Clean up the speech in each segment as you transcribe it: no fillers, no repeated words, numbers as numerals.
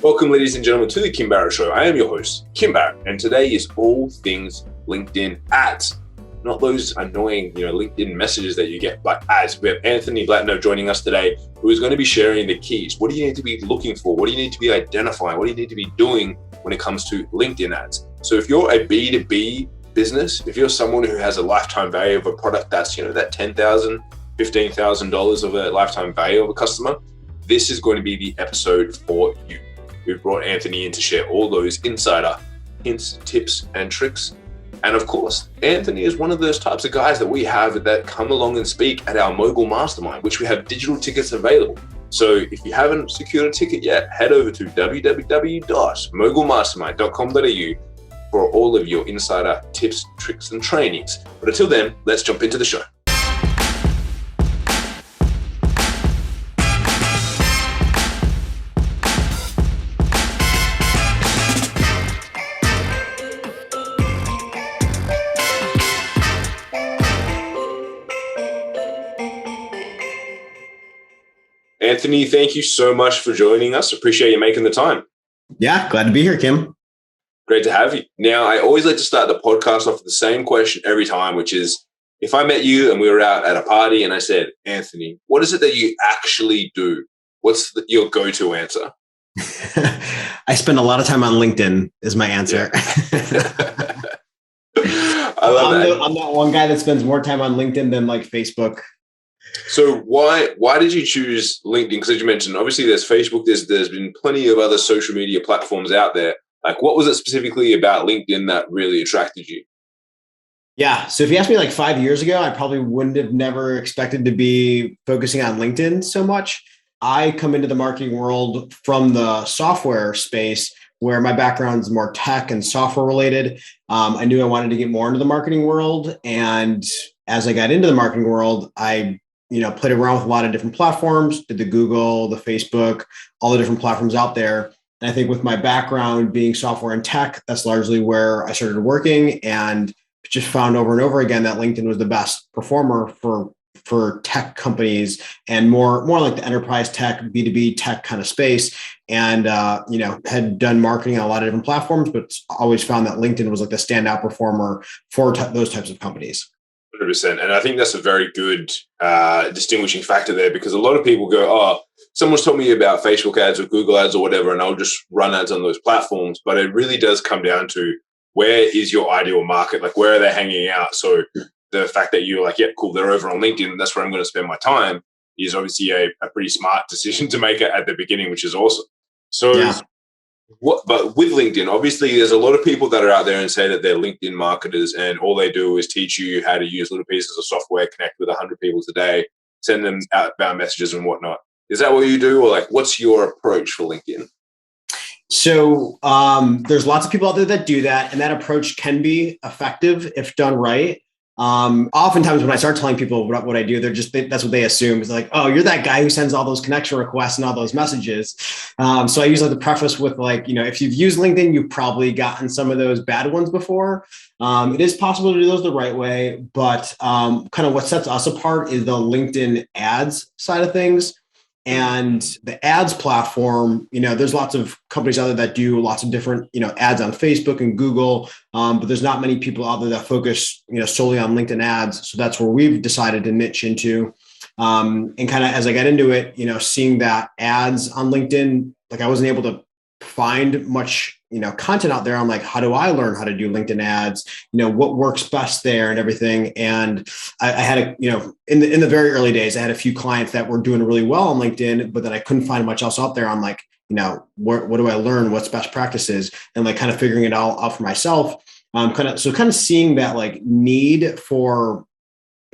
Welcome, ladies and gentlemen, to the Kim Barrett Show. I am your host, Kim Barrett, and today is all things LinkedIn ads. Not those annoying, LinkedIn messages that you get, but ads. We have Anthony Blatner joining us today, who is going to be sharing the keys. What do you need to be looking for? What do you need to be identifying? What do you need to be doing when it comes to LinkedIn ads? So if you're a B2B business, if you're someone who has a lifetime value of a product that's, that $10,000, $15,000 of a lifetime value of a customer, this is going to be the episode for you. We've brought Anthony in to share all those insider hints, tips, and tricks. And of course, Anthony is one of those types of guys that we have that come along and speak at our Mogul Mastermind, which we have digital tickets available. So if you haven't secured a ticket yet, head over to www.mogulmastermind.com.au for all of your insider tips, tricks, and trainings. But until then, let's jump into the show. Anthony, thank you so much for joining us. Appreciate you making the time. Yeah, glad to be here, Kim. Great to have you. Now, I always like to start the podcast off with the same question every time, which is, if I met you and we were out at a party and I said, Anthony, what is it that you actually do? What's your go-to answer? I spend a lot of time on LinkedIn is my answer. Yeah. I love that. I'm that one guy that spends more time on LinkedIn than like Facebook. So why did you choose LinkedIn? Because as you mentioned, obviously there's Facebook, there's been plenty of other social media platforms out there. Like, what was it specifically about LinkedIn that really attracted you? Yeah. So if you asked me like 5 years ago, I probably wouldn't have never expected to be focusing on LinkedIn so much. I come into the marketing world from the software space where my background is more tech and software related. I knew I wanted to get more into the marketing world. And as I got into the marketing world, I played around with a lot of different platforms, did the Google, the Facebook, all the different platforms out there. And I think with my background being software and tech, that's largely where I started working, and just found over and over again that LinkedIn was the best performer for tech companies and more like the enterprise tech, B2B tech kind of space. And, had done marketing on a lot of different platforms, but always found that LinkedIn was like the standout performer for those types of companies. 100%. And I think that's a very good distinguishing factor there, because a lot of people go, oh, someone's told me about Facebook ads or Google ads or whatever, and I'll just run ads on those platforms. But it really does come down to, where is your ideal market? Like, where are they hanging out? So the fact that you're like, yeah, cool, they're over on LinkedIn, that's where I'm going to spend my time, is obviously a pretty smart decision to make at the beginning, which is awesome. So yeah. But with LinkedIn, obviously, there's a lot of people that are out there and say that they're LinkedIn marketers, and all they do is teach you how to use little pieces of software, connect with 100 people today, send them outbound messages and whatnot. Is that what you do? Or like, what's your approach for LinkedIn? So there's lots of people out there that do that, and that approach can be effective if done right. Oftentimes when I start telling people what I do, that's what they assume is like, oh, you're that guy who sends all those connection requests and all those messages. So I usually like to preface with like, if you've used LinkedIn, you've probably gotten some of those bad ones before. It is possible to do those the right way, but kind of what sets us apart is the LinkedIn ads side of things. And the ads platform, there's lots of companies out there that do lots of different, ads on Facebook and Google, but there's not many people out there that focus, solely on LinkedIn ads. So that's where we've decided to niche into. And kind of as I got into it, seeing that ads on LinkedIn, like I wasn't able to find much, content out there on like, how do I learn how to do LinkedIn ads? What works best there and everything. And I had in the very early days, I had a few clients that were doing really well on LinkedIn, but then I couldn't find much else out there. I'm like, what do I learn? What's best practices? And like kind of figuring it all out for myself. Kind of seeing that like need for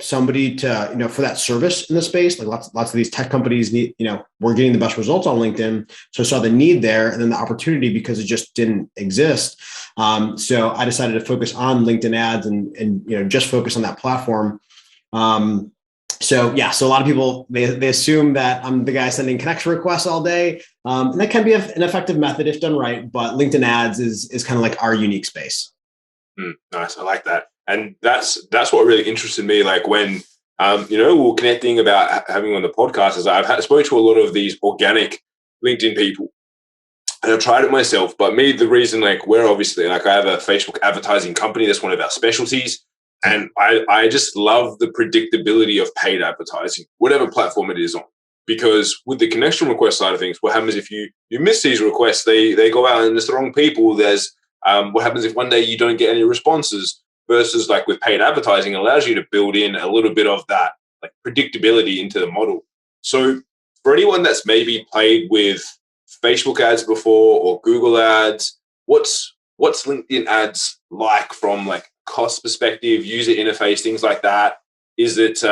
somebody to, for that service in the space, like lots of these tech companies need, we're getting the best results on LinkedIn. So I saw the need there and then the opportunity because it just didn't exist. So I decided to focus on LinkedIn ads and just focus on that platform. So a lot of people, they assume that I'm the guy sending connection requests all day. And that can be an effective method if done right, but LinkedIn ads is kind of like our unique space. Nice. I like that. And that's what really interested me. Like when, we were connecting about having on the podcast, is I've spoken to a lot of these organic LinkedIn people. And I've tried it myself, but me, the reason, like, we're obviously, like, I have a Facebook advertising company. That's one of our specialties. And I just love the predictability of paid advertising, whatever platform it is on. Because with the connection request side of things, what happens if you miss these requests? They go out and it's the wrong people. There's what happens if one day you don't get any responses, versus like with paid advertising, it allows you to build in a little bit of that like predictability into the model. So for anyone that's maybe played with Facebook ads before or Google ads, what's LinkedIn ads like from like cost perspective, user interface, things like that? Is it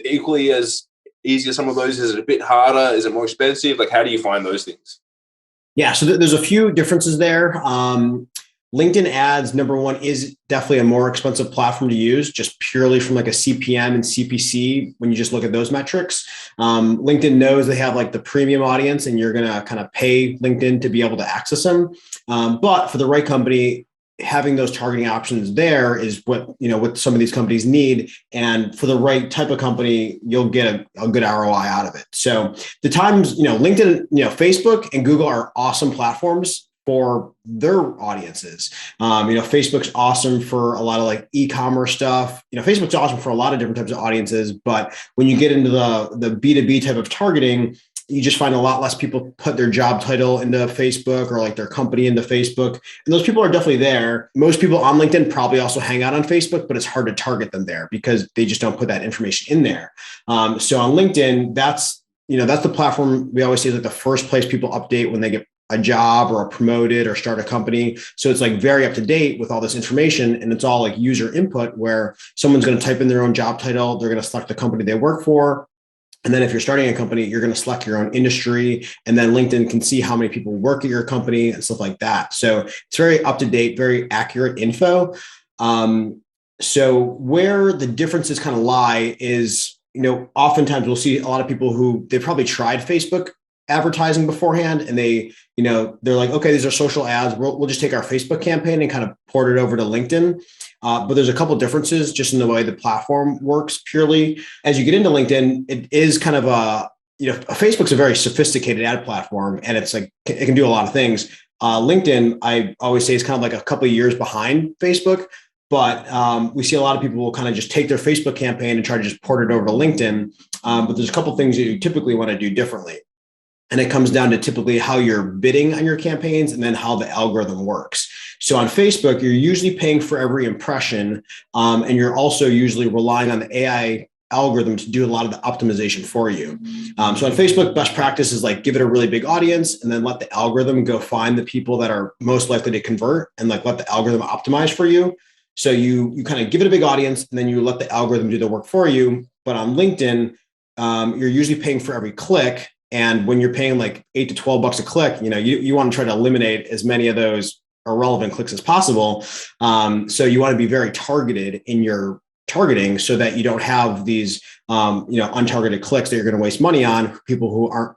equally as easy as some of those? Is it a bit harder? Is it more expensive? Like, how do you find those things? Yeah, so there's a few differences there. LinkedIn ads, number one, is definitely a more expensive platform to use, just purely from like a CPM and CPC. When you just look at those metrics, LinkedIn knows they have like the premium audience, and you're going to kind of pay LinkedIn to be able to access them. But for the right company, having those targeting options there is what some of these companies need. And for the right type of company, you'll get a good ROI out of it. So the times, LinkedIn, Facebook and Google are awesome platforms for their audiences. Facebook's awesome for a lot of like e-commerce stuff. Facebook's awesome for a lot of different types of audiences, but when you get into the B2B type of targeting, you just find a lot less people put their job title into Facebook or like their company into Facebook. And those people are definitely there. Most people on LinkedIn probably also hang out on Facebook, but it's hard to target them there because they just don't put that information in there. So on LinkedIn, that's the platform we always say is like the first place people update when they get a job or are promoted or start a company. So it's like very up to date with all this information, and it's all like user input where someone's going to type in their own job title. They're going to select the company they work for. And then if you're starting a company, you're going to select your own industry, and then LinkedIn can see how many people work at your company and stuff like that. So it's very up to date, very accurate info. So where the differences kind of lie is, oftentimes we'll see a lot of people who they probably tried Facebook advertising beforehand, and they're like, okay, these are social ads. We'll just take our Facebook campaign and kind of port it over to LinkedIn. But there's a couple of differences just in the way the platform works purely. As you get into LinkedIn, it is kind of Facebook's a very sophisticated ad platform, and it's like, it can do a lot of things. LinkedIn, I always say, is kind of like a couple of years behind Facebook, but we see a lot of people will kind of just take their Facebook campaign and try to just port it over to LinkedIn. But there's a couple of things that you typically want to do differently. And it comes down to typically how you're bidding on your campaigns and then how the algorithm works. So on Facebook, you're usually paying for every impression. And you're also usually relying on the AI algorithm to do a lot of the optimization for you. So on Facebook, best practice is like give it a really big audience and then let the algorithm go find the people that are most likely to convert and like let the algorithm optimize for you. So you kind of give it a big audience and then you let the algorithm do the work for you. But on LinkedIn, you're usually paying for every click. And when you're paying like $8 to $12 a click, you want to try to eliminate as many of those irrelevant clicks as possible. So you want to be very targeted in your targeting so that you don't have these, untargeted clicks that you're going to waste money on people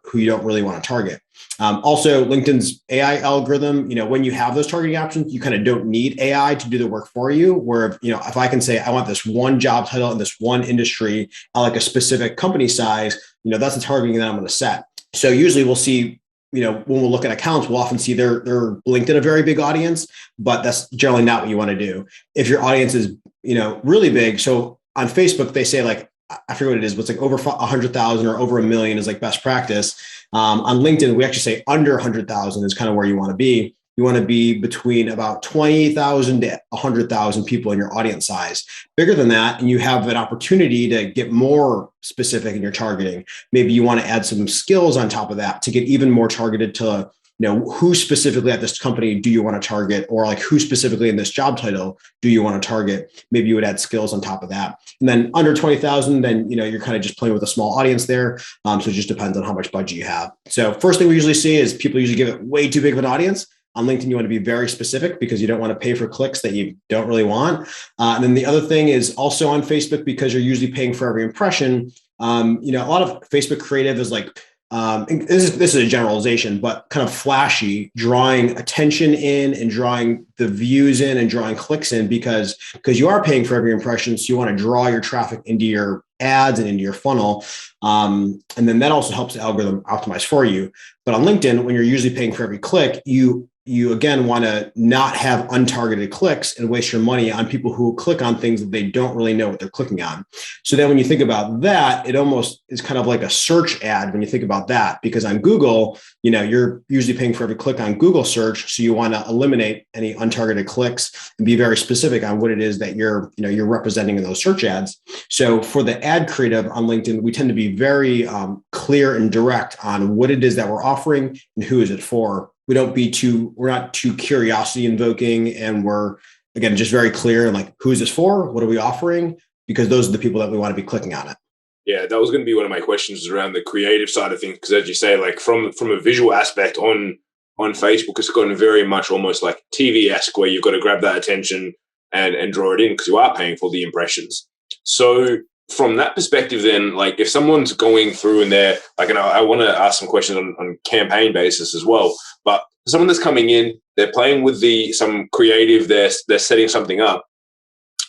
who you don't really want to target. Also, LinkedIn's AI algorithm, when you have those targeting options, you kind of don't need AI to do the work for you. Where, if I can say, I want this one job title in this one industry, I like a specific company size, that's the targeting that I'm going to set. So usually we'll see, when we'll look at accounts, we'll often see they're linked in a very big audience, but that's generally not what you want to do. If your audience is, really big. So on Facebook, they say like, I forget what it is, but it's like over 100,000 or over 1 million is like best practice. On LinkedIn, we actually say under 100,000 is kind of where you want to be. You want to be between about 20,000 to 100,000 people in your audience size. Bigger than that, and you have an opportunity to get more specific in your targeting. Maybe you want to add some skills on top of that to get even more targeted to, who specifically at this company do you want to target, or like who specifically in this job title do you want to target? Maybe you would add skills on top of that. And then under 20,000, then, you're kind of just playing with a small audience there. So it just depends on how much budget you have. So first thing we usually see is people usually give it way too big of an audience. On LinkedIn, you want to be very specific because you don't want to pay for clicks that you don't really want. And then the other thing is also on Facebook, because you're usually paying for every impression. A lot of Facebook creative is like and this is a generalization, but kind of flashy, drawing attention in and drawing the views in and drawing clicks in because you are paying for every impression. So you want to draw your traffic into your ads and into your funnel. And then that also helps the algorithm optimize for you. But on LinkedIn, when you're usually paying for every click, you again want to not have untargeted clicks and waste your money on people who click on things that they don't really know what they're clicking on. So then when you think about that, it almost is kind of like a search ad when you think about that, because on Google, you're usually paying for every click on Google search. So you want to eliminate any untargeted clicks and be very specific on what it is that you're representing in those search ads. So for the ad creative on LinkedIn, we tend to be very clear and direct on what it is that we're offering and who is it for. We're not too curiosity invoking, and we're, again, just very clear and like, who is this for? What are we offering? Because those are the people that we want to be clicking on it. Yeah, that was going to be one of my questions around the creative side of things. Because as you say, like from a visual aspect on Facebook, it's gotten very much almost like TV-esque, where you've got to grab that attention and draw it in because you are paying for the impressions. So from that perspective, then, like if someone's going through and they're like, and I want to ask some questions on campaign basis as well, but someone that's coming in, they're playing with some creative, they're setting something up.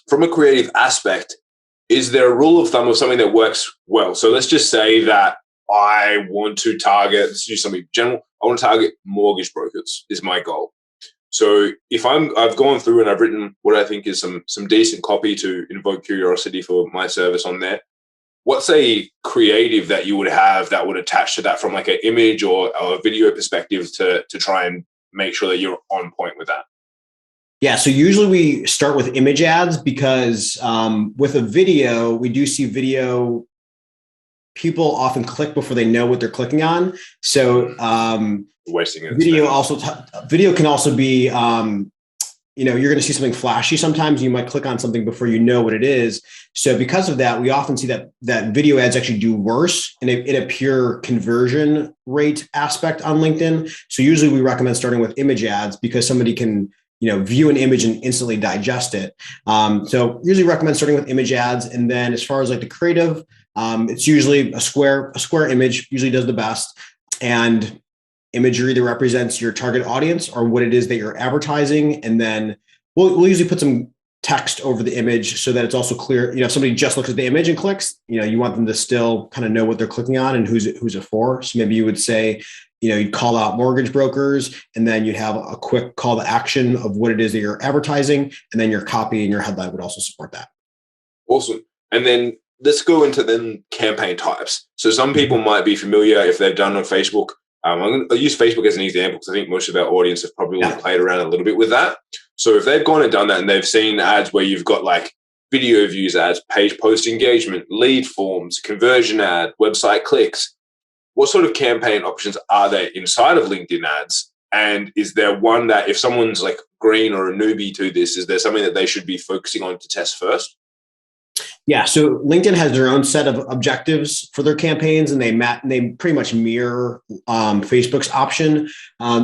From a creative aspect, is there a rule of thumb of something that works well? So let's just say that I want to target, let's do something general, I want to target mortgage brokers is my goal. So if I've gone through and I've written what I think is some decent copy to invoke curiosity for my service on there, what's a creative that you would have that would attach to that from like an image or a video perspective to try and make sure that you're on point with that? Yeah, so usually we start with image ads because with a video, we do see video, people often click before they know what they're clicking on. So wasting it. Video can also be, you're going to see something flashy. Sometimes you might click on something before you know what it is. So because of that, we often see that video ads actually do worse in a pure conversion rate aspect on LinkedIn. So usually we recommend starting with image ads because somebody can, view an image and instantly digest it. So usually recommend starting with image ads. And then as far as like the creative, it's usually a square image usually does the best. And imagery that represents your target audience or what it is that you're advertising. And then we'll usually put some text over the image so that it's also clear. If somebody just looks at the image and clicks, you want them to still kind of know what they're clicking on and who's it for. So maybe you would say, you'd call out mortgage brokers, and then you'd have a quick call to action of what it is that you're advertising. And then your copy and your headline would also support that. Awesome. And then let's go into then campaign types. So some people might be familiar if they've done on Facebook. I'll use Facebook as an example because I think most of our audience have probably played around a little bit with that. So if they've gone and done that and they've seen ads where you've got like video views ads, page post engagement, lead forms, conversion ad, website clicks, what sort of campaign options are there inside of LinkedIn ads? And is there one that if someone's like green or a newbie to this, is there something that they should be focusing on to test first? Yeah, so LinkedIn has their own set of objectives for their campaigns, and they pretty much mirror Facebook's option.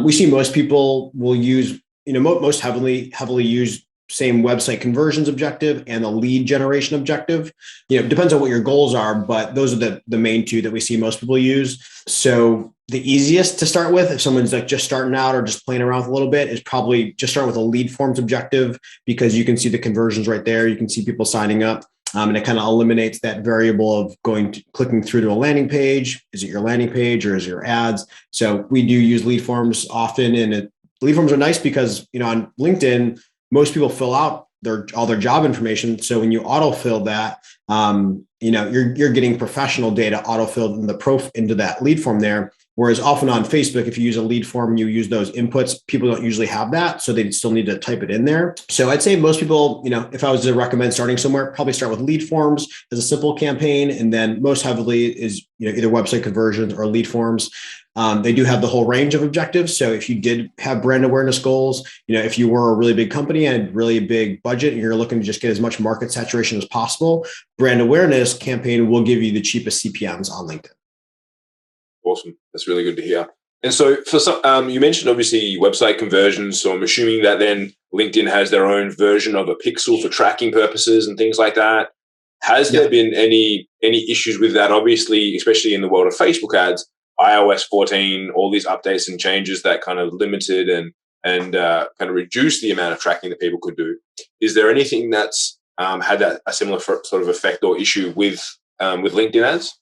We see most people will use, most heavily use same website conversions objective and the lead generation objective. Depends on what your goals are, but those are the main two that we see most people use. So the easiest to start with, if someone's like just starting out or just playing around with a little bit, is probably just start with a lead forms objective because you can see the conversions right there. You can see people signing up. And it kind of eliminates that variable of clicking through to a landing page. Is it your landing page or is it your ads? So we do use lead forms often, and lead forms are nice because on LinkedIn, most people fill out all their job information. So when you autofill that, you're getting professional data autofilled into that lead form there. Whereas often on Facebook, if you use a lead form, you use those inputs, people don't usually have that. So they still need to type it in there. So I'd say most people, if I was to recommend starting somewhere, probably start with lead forms as a simple campaign. And then most heavily is, either website conversions or lead forms. They do have the whole range of objectives. So if you did have brand awareness goals, if you were a really big company and really big budget and you're looking to just get as much market saturation as possible, brand awareness campaign will give you the cheapest CPMs on LinkedIn. Awesome. That's really good to hear. And so for some, you mentioned obviously website conversions. So I'm assuming that then LinkedIn has their own version of a pixel for tracking purposes and things like that. Has there been any issues with that? Obviously, especially in the world of Facebook ads, iOS 14, all these updates and changes that kind of limited and kind of reduced the amount of tracking that people could do. Is there anything that's had a similar sort of effect or issue with LinkedIn ads?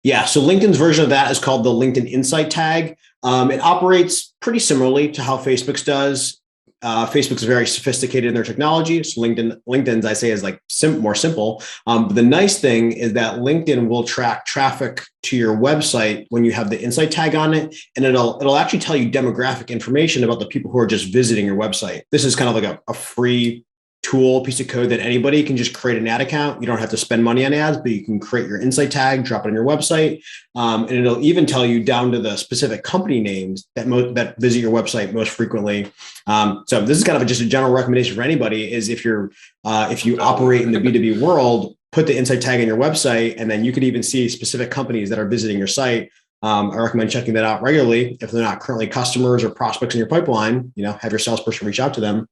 Yeah, so LinkedIn's version of that is called the LinkedIn Insight tag. It operates pretty similarly to how Facebook's does. Facebook's very sophisticated in their technology. So LinkedIn's, I say, is like more simple. But the nice thing is that LinkedIn will track traffic to your website when you have the Insight tag on it, and it'll actually tell you demographic information about the people who are just visiting your website. This is kind of like a free tool, piece of code that anybody can just create an ad account. You don't have to spend money on ads, but you can create your Insight tag, drop it on your website, and it'll even tell you down to the specific company names that visit your website most frequently. So this is kind of just a general recommendation for anybody: is if you operate in the B2B world, put the Insight tag on your website, and then you could even see specific companies that are visiting your site. I recommend checking that out regularly. If they're not currently customers or prospects in your pipeline, have your salesperson reach out to them.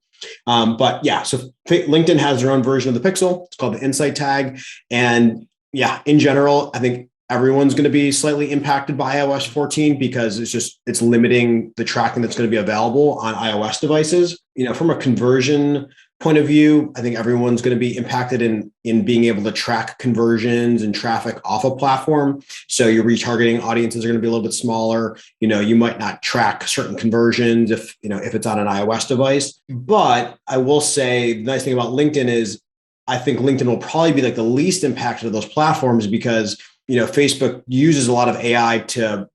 But yeah, so LinkedIn has their own version of the pixel. It's called the Insight tag. And yeah, in general, I think everyone's going to be slightly impacted by iOS 14 because it's limiting the tracking that's going to be available on iOS devices. From a conversion point of view, I think everyone's going to be impacted in being able to track conversions and traffic off a platform. So your retargeting audiences are going to be a little bit smaller. You might not track certain conversions if it's on an iOS device. But I will say the nice thing about LinkedIn is I think LinkedIn will probably be like the least impacted of those platforms because Facebook uses a lot of AI to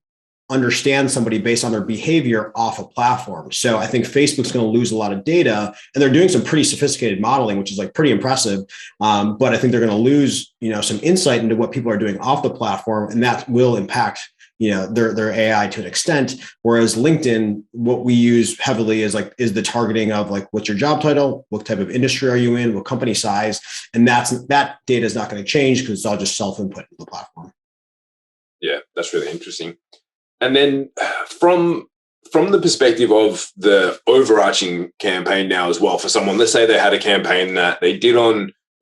understand somebody based on their behavior off a platform. So I think Facebook's going to lose a lot of data, and they're doing some pretty sophisticated modeling, which is like pretty impressive. But I think they're going to lose, some insight into what people are doing off the platform, and that will impact, their AI to an extent. Whereas LinkedIn, what we use heavily is the targeting of like, what's your job title? What type of industry are you in? What company size? And that data is not going to change because it's all just self-input into the platform. Yeah, that's really interesting. And then from the perspective of the overarching campaign now as well, for someone, let's say they had a campaign that they did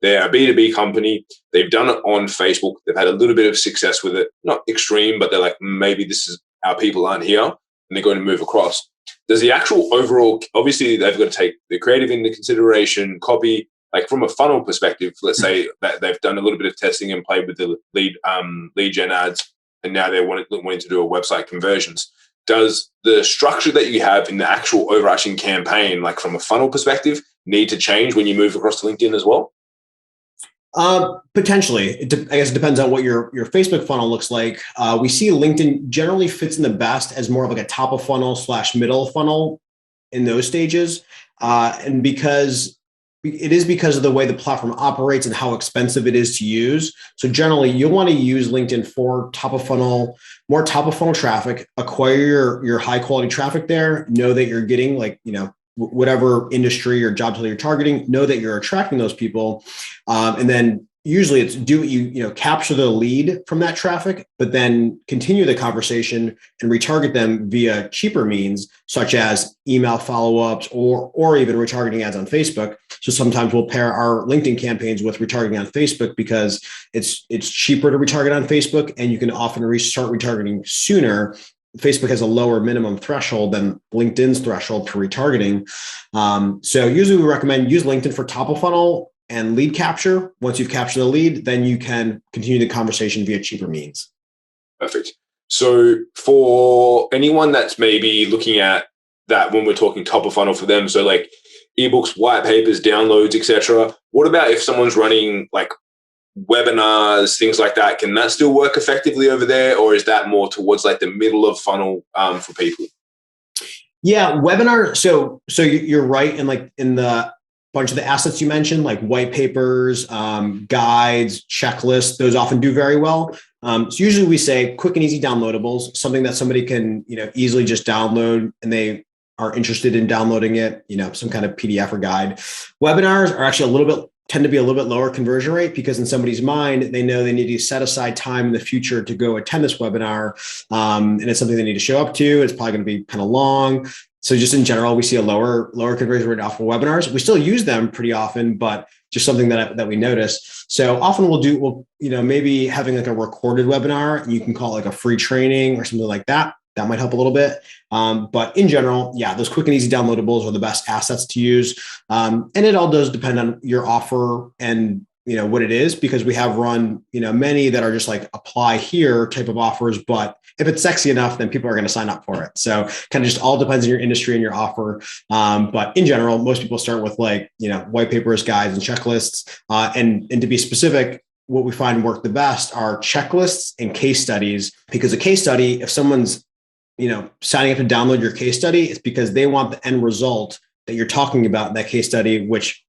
they're a B2B company, they've done it on Facebook, they've had a little bit of success with it, not extreme, but they're like, maybe this is our people aren't here, and they're going to move across. Does the actual overall, obviously they've got to take the creative into consideration, copy, like from a funnel perspective, let's say that they've done a little bit of testing and played with the lead gen ads, and now they're wanting to do a website conversions. Does the structure that you have in the actual overarching campaign, like from a funnel perspective, need to change when you move across to LinkedIn as well? Potentially. I guess it depends on what your Facebook funnel looks like. We see LinkedIn generally fits in the best as more of like a top of funnel / middle of funnel in those stages. And because of the way the platform operates and how expensive it is to use. So generally you'll want to use LinkedIn for more top of funnel traffic, acquire your high quality traffic there, know that you're getting whatever industry or job title you're targeting, know that you're attracting those people. And then usually it's capture the lead from that traffic, but then continue the conversation and retarget them via cheaper means, such as email follow-ups or even retargeting ads on Facebook. So sometimes we'll pair our LinkedIn campaigns with retargeting on Facebook because it's cheaper to retarget on Facebook, and you can often start retargeting sooner. Facebook has a lower minimum threshold than LinkedIn's threshold for retargeting. So usually we recommend use LinkedIn for top of funnel and lead capture. Once you've captured the lead, then you can continue the conversation via cheaper means. Perfect. So for anyone that's maybe looking at that when we're talking top of funnel for them, so like ebooks, white papers, downloads, etc. What about if someone's running like webinars, things like that? Can that still work effectively over there, or is that more towards like the middle of funnel for people? Yeah, webinar. So you're right, and like in the bunch of the assets you mentioned, like white papers, guides, checklists, those often do very well. So usually we say quick and easy downloadables, something that somebody can easily just download, and they are interested in downloading it, some kind of PDF or guide. Webinars are actually tend to be a little bit lower conversion rate because in somebody's mind, they know they need to set aside time in the future to go attend this webinar. And it's something they need to show up to. It's probably going to be kind of long. So just in general, we see a lower conversion rate off of webinars. We still use them pretty often, but just something that we notice. So often we'll maybe having like a recorded webinar, and you can call it like a free training or something like that. That might help a little bit. But in general, yeah, those quick and easy downloadables are the best assets to use. And it all does depend on your offer and what it is, because we have run, many that are just like apply here type of offers, but if it's sexy enough, then people are going to sign up for it. So kind of just all depends on your industry and your offer. But in general, most people start with like, white papers, guides, and checklists. And to be specific, what we find work the best are checklists and case studies, because a case study, if someone's, signing up to download your case study, it's because they want the end result that you're talking about in that case study, which,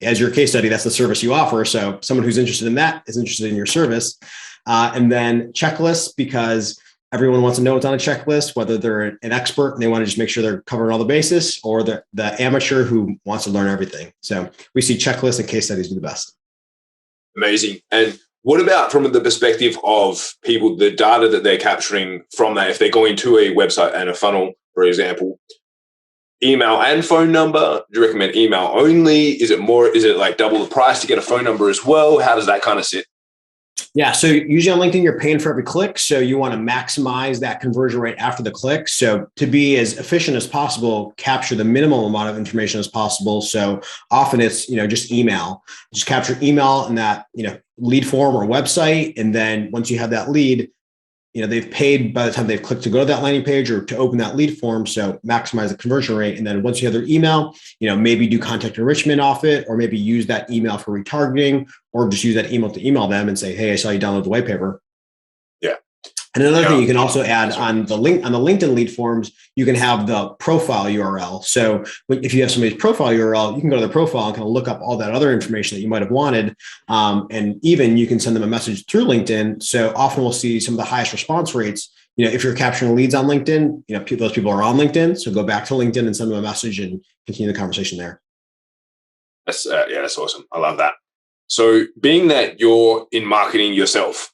as your case study, that's the service you offer. So someone who's interested in that is interested in your service. And then checklists, because everyone wants to know what's on a checklist, whether they're an expert and they want to just make sure they're covering all the bases, or the amateur who wants to learn everything. So we see checklists and case studies be the best. Amazing. And what about from the perspective of people, the data that they're capturing from that, if they're going to a website and a funnel, for example, email and phone number? Do you recommend email only? Is it like double the price to get a phone number as well? How does that kind of sit? Yeah. So usually on LinkedIn, you're paying for every click. So you want to maximize that conversion rate after the click. So to be as efficient as possible, capture the minimum amount of information as possible. So often it's, just email, just capture email in that, lead form or website. And then once you have that lead, they've paid by the time they've clicked to go to that landing page or to open that lead form. So maximize the conversion rate. And then once you have their email, maybe do contact enrichment off it, or maybe use that email for retargeting, or just use that email to email them and say, hey, I saw you download the white paper. Yeah. And another thing you can also add on the LinkedIn lead forms, you can have the profile URL. So if you have somebody's profile URL, you can go to their profile and kind of look up all that other information that you might have wanted. And even you can send them a message through LinkedIn. So often we'll see some of the highest response rates. If you're capturing leads on LinkedIn, those people are on LinkedIn. So go back to LinkedIn and send them a message and continue the conversation there. That's awesome. I love that. So being that you're in marketing yourself,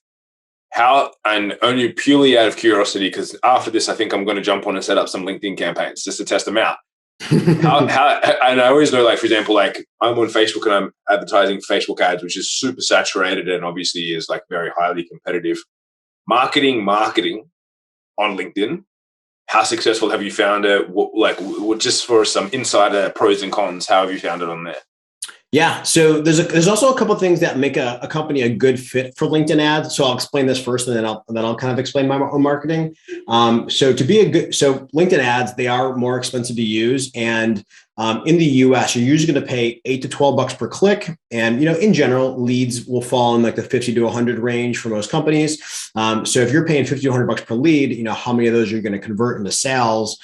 how, and only purely out of curiosity, because after this, I think I'm going to jump on and set up some LinkedIn campaigns just to test them out. how, and I always know, like, for example, like I'm on Facebook and I'm advertising Facebook ads, which is super saturated and obviously is like very highly competitive. Marketing on LinkedIn, how successful have you found it? Just for some insider pros and cons, how have you found it on there? Yeah. So there's also a couple of things that make a company a good fit for LinkedIn ads. So I'll explain this first, and then I'll kind of explain my own marketing. So LinkedIn ads, they are more expensive to use. And in the US, you're usually going to pay $8 to $12 per click. And, in general, leads will fall in like the 50 to 100 range for most companies. So if you're paying 50 to 100 bucks per lead, how many of those are you going to convert into sales?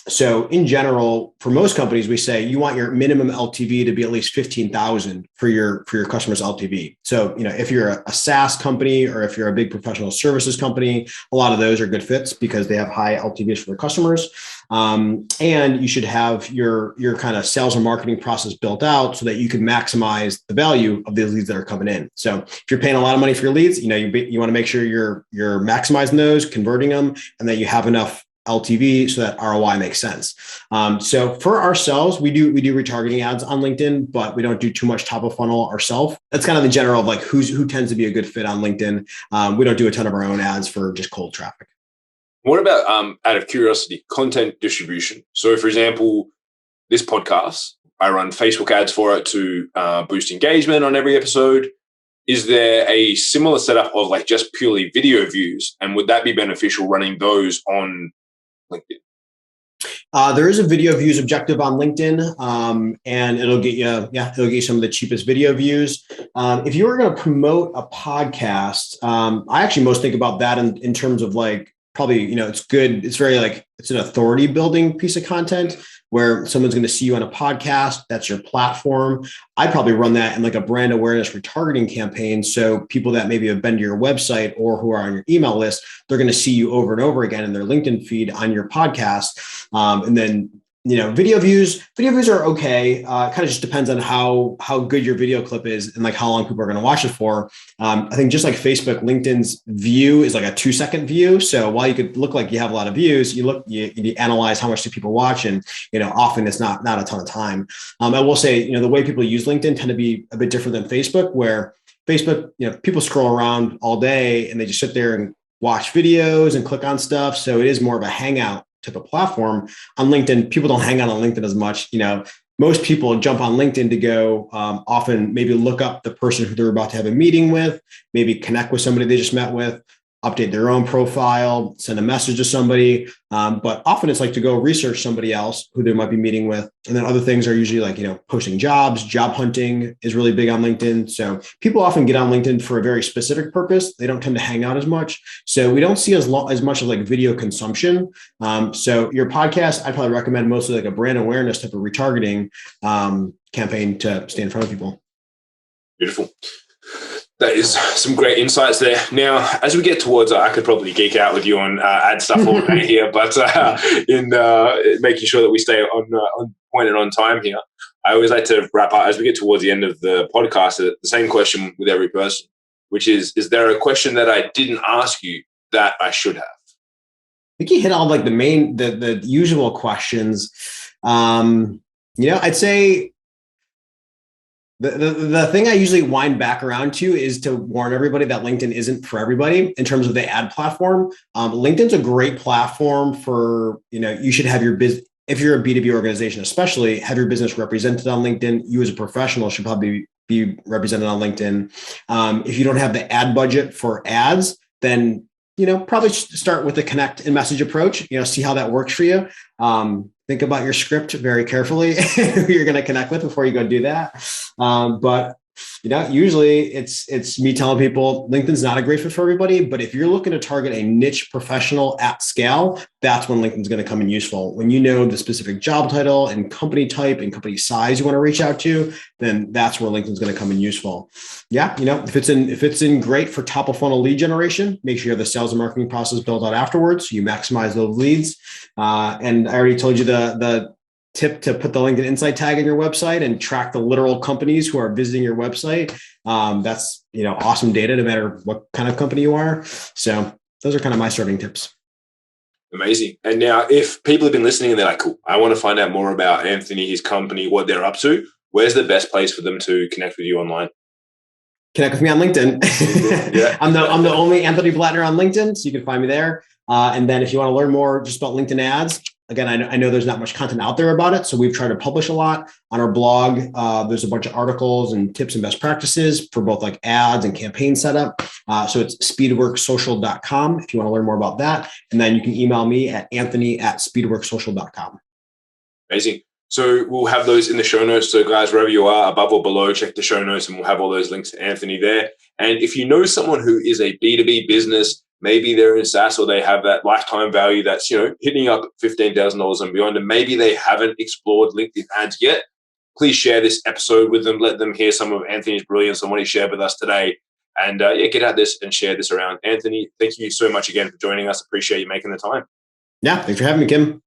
So in general, for most companies, we say you want your minimum LTV to be at least 15,000 for your customers' LTV. So, if you're a SaaS company or if you're a big professional services company, a lot of those are good fits because they have high LTVs for their customers. And you should have your kind of sales and marketing process built out so that you can maximize the value of the leads that are coming in. So if you're paying a lot of money for your leads, you want to make sure you're maximizing those, converting them, and that you have enough LTV so that ROI makes sense. So for ourselves, we do retargeting ads on LinkedIn, but we don't do too much top of funnel ourselves. That's kind of the general of like who tends to be a good fit on LinkedIn. We don't do a ton of our own ads for just cold traffic. What about, out of curiosity, content distribution? So for example, this podcast, I run Facebook ads for it to boost engagement on every episode. Is there a similar setup of like just purely video views? And would that be beneficial running those on LinkedIn? There is a video views objective on LinkedIn, and it'll get you some of the cheapest video views. If you were going to promote a podcast, I actually most think about that in terms of like probably, it's good. It's very like it's an authority building piece of content where someone's going to see you on a podcast. That's your platform. I'd probably run that in like a brand awareness retargeting campaign. So people that maybe have been to your website or who are on your email list, they're going to see you over and over again in their LinkedIn feed on your podcast. And then, Video views are okay. Kind of just depends on how good your video clip is and like how long people are going to watch it for. I think just like Facebook, LinkedIn's view is like a 2-second view. So while you could look like you have a lot of views, you analyze how much do people watch, and often it's not a ton of time. I will say, the way people use LinkedIn tend to be a bit different than Facebook, where Facebook, people scroll around all day and they just sit there and watch videos and click on stuff. So it is more of a hangout type of platform. On LinkedIn, people don't hang out on LinkedIn as much. Most people jump on LinkedIn to go often maybe look up the person who they're about to have a meeting with, maybe connect with somebody they just met with, update their own profile, send a message to somebody. But often it's like to go research somebody else who they might be meeting with. And then other things are usually like, posting jobs, job hunting is really big on LinkedIn. So people often get on LinkedIn for a very specific purpose. They don't tend to hang out as much. So we don't see as much of like video consumption. So your podcast, I'd probably recommend mostly like a brand awareness type of retargeting campaign to stay in front of people. Beautiful. That is some great insights there. Now, as we get towards, I could probably geek out with you on ad stuff all day here, but in making sure that we stay on point and on time here, I always like to wrap up as we get towards the end of the podcast. The same question with every person, which is there a question that I didn't ask you that I should have? I think you hit all like the usual questions. I'd say the thing I usually wind back around to is to warn everybody that LinkedIn isn't for everybody in terms of the ad platform. LinkedIn's a great platform for, you should have your business. If you're a B2B organization, especially, have your business represented on LinkedIn. You as a professional should probably be represented on LinkedIn. If you don't have the ad budget for ads, then, probably start with the connect and message approach, see how that works for you. Think about your script very carefully, who you're going to connect with before you go do that. But usually it's me telling people LinkedIn's not a great fit for everybody, but if you're looking to target a niche professional at scale, that's when LinkedIn's going to come in useful. When you know the specific job title and company type and company size you want to reach out to, then that's where LinkedIn's going to come in useful. Yeah, if it's in great for top of funnel lead generation, make sure you have the sales and marketing process built out afterwards, so you maximize those leads. And I already told you the tip to put the LinkedIn Insight tag in your website and track the literal companies who are visiting your website. That's awesome data no matter what kind of company you are. So those are kind of my starting tips. Amazing. And now if people have been listening and they're like, cool, I want to find out more about Anthony, his company, what they're up to, where's the best place for them to connect with you online? Connect with me on LinkedIn. Yeah. I'm the only Anthony Blatner on LinkedIn, so you can find me there. And then if you want to learn more just about LinkedIn ads, again, I know there's not much content out there about it, so we've tried to publish a lot on our blog. There's a bunch of articles and tips and best practices for both like ads and campaign setup. So it's speedworksocial.com if you want to learn more about that. And then you can email me at anthony@speedworksocial.com. Amazing. So we'll have those in the show notes. So guys, wherever you are, above or below, check the show notes and we'll have all those links to Anthony there. And if you know someone who is a B2B business, maybe they're in SaaS or they have that lifetime value that's, hitting up $15,000 and beyond, and maybe they haven't explored LinkedIn ads yet, please share this episode with them. Let them hear some of Anthony's brilliance and what he shared with us today. And get out this and share this around. Anthony, thank you so much again for joining us. Appreciate you making the time. Yeah, thanks for having me, Kim.